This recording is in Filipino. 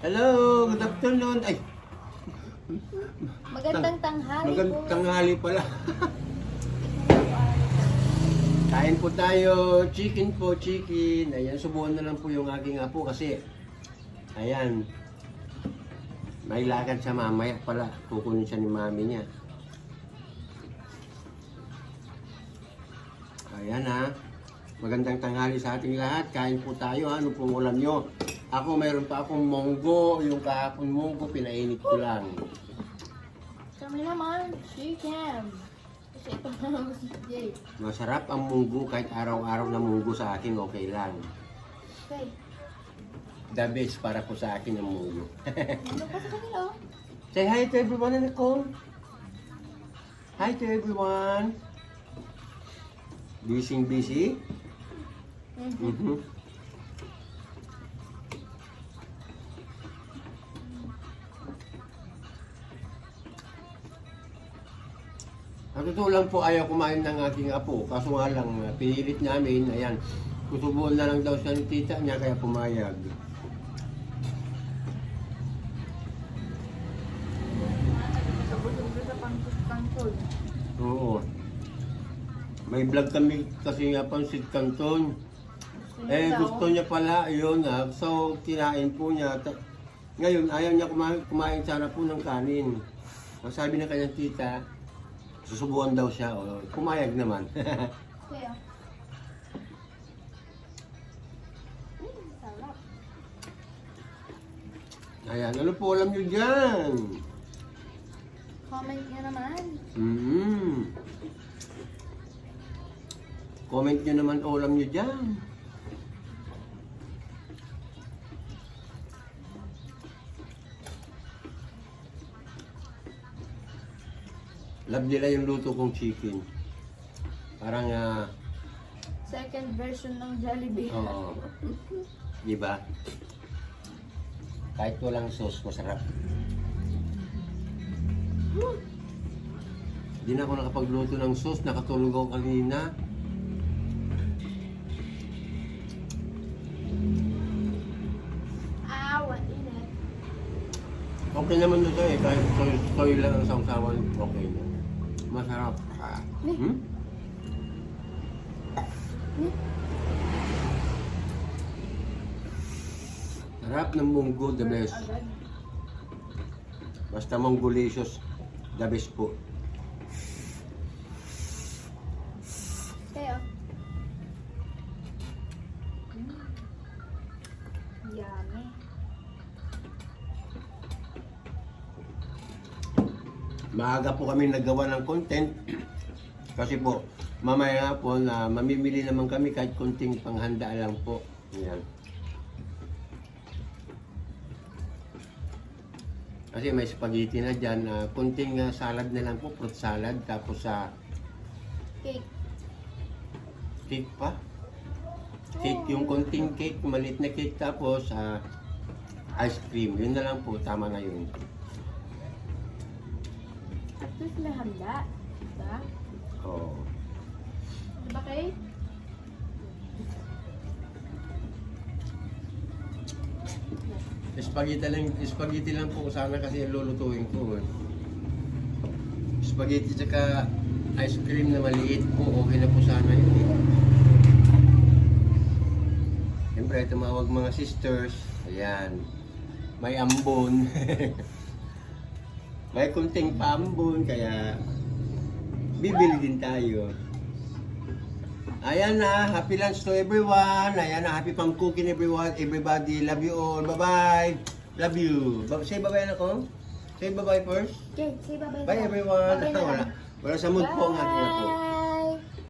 Hello, good afternoon. Ay, Magandang tanghali po. magandang tanghali pala. Kain po tayo. Chicken po, chicken. Ayan, subukan na lang po yung aking apo kasi ayan, may lakad siya mamaya pala. Kukunin siya ni mami niya. Ayan ha. Magandang tanghali sa ating lahat. Kain po tayo ha. Ano pong ulam nyo? Ako mayroon pa akong monggo. Yung kahapon monggo, pinainit ko lang. Kami naman, chicken. Kasi ito naman si Jay. Masarap ang munggo kahit araw-araw na munggo sa akin, okay lang. Okay. The best para po sa akin ang munggo. Ano pa sa kanila? Say hi to everyone, Nicole. Hi to everyone. Busy? Mhm. Ang totoo lang po, ayaw kumain ng aking apo. Kaso nga lang, pinilit namin, ayan, kusubuan na lang daw siya ni tita niya, kaya pumayag. Sabot-sabot sa pangkol. Oo. May vlog kami kasi nga Pansit Canton. Gusto niya pala, yun ha. So, kinain po niya. Ngayon, ayaw niya kumain sana po ng kanin. Ang sabi ng kanyang tita, susubukan daw siya. O, pumayag naman. Kaya. Sarap. Ayan, ano po alam niyo dyan? Comment nyo naman. Comment niyo naman ulam niyo dyan. Love nila yung luto kong chicken. Parang, Second version ng Jollibee. oo. Di ba? Kahit walang sauce, masarap. Hindi na ako nakapagluto ng sauce. Nakatulog ako kanina. Awan, init. Okay naman na siya eh. Kahit soy lang ang sawsawan, okay na. Masarap. Hmm? Sarap ng munggo, the best. Agad. Basta monggolicious, the best po. Kaya. Yummy. Maaga po kami nagawa ng content kasi po mamaya po na mamimili naman kami kahit konting panghanda lang po. Yan. Kasi may spaghetti na dyan, konting salad na lang po, fruit salad, tapos sa Cake. cake pa. Cake, yung konting cake, maliit na cake, tapos ice cream. Yun na lang po, tama na yun. At least may handa. Diba? Oo. Diba kay? Spaghetti lang po sana kasi lulutuin ko. Spaghetti tsaka ice cream na maliit po, okay na po sana yun eh. Siyempre, tumawag mga sisters. Ayan. May ambon. May kunting paambon, kaya bibili din tayo. Ayan na, happy lunch to everyone. Ayan na, happy pang cooking everyone. Everybody, love you all. Bye-bye. Love you. Say bye-bye na ko. Say bye-bye first. Okay, say bye-bye. Bye everyone. Bye na. Wala sa mood po ang ating ako. Bye.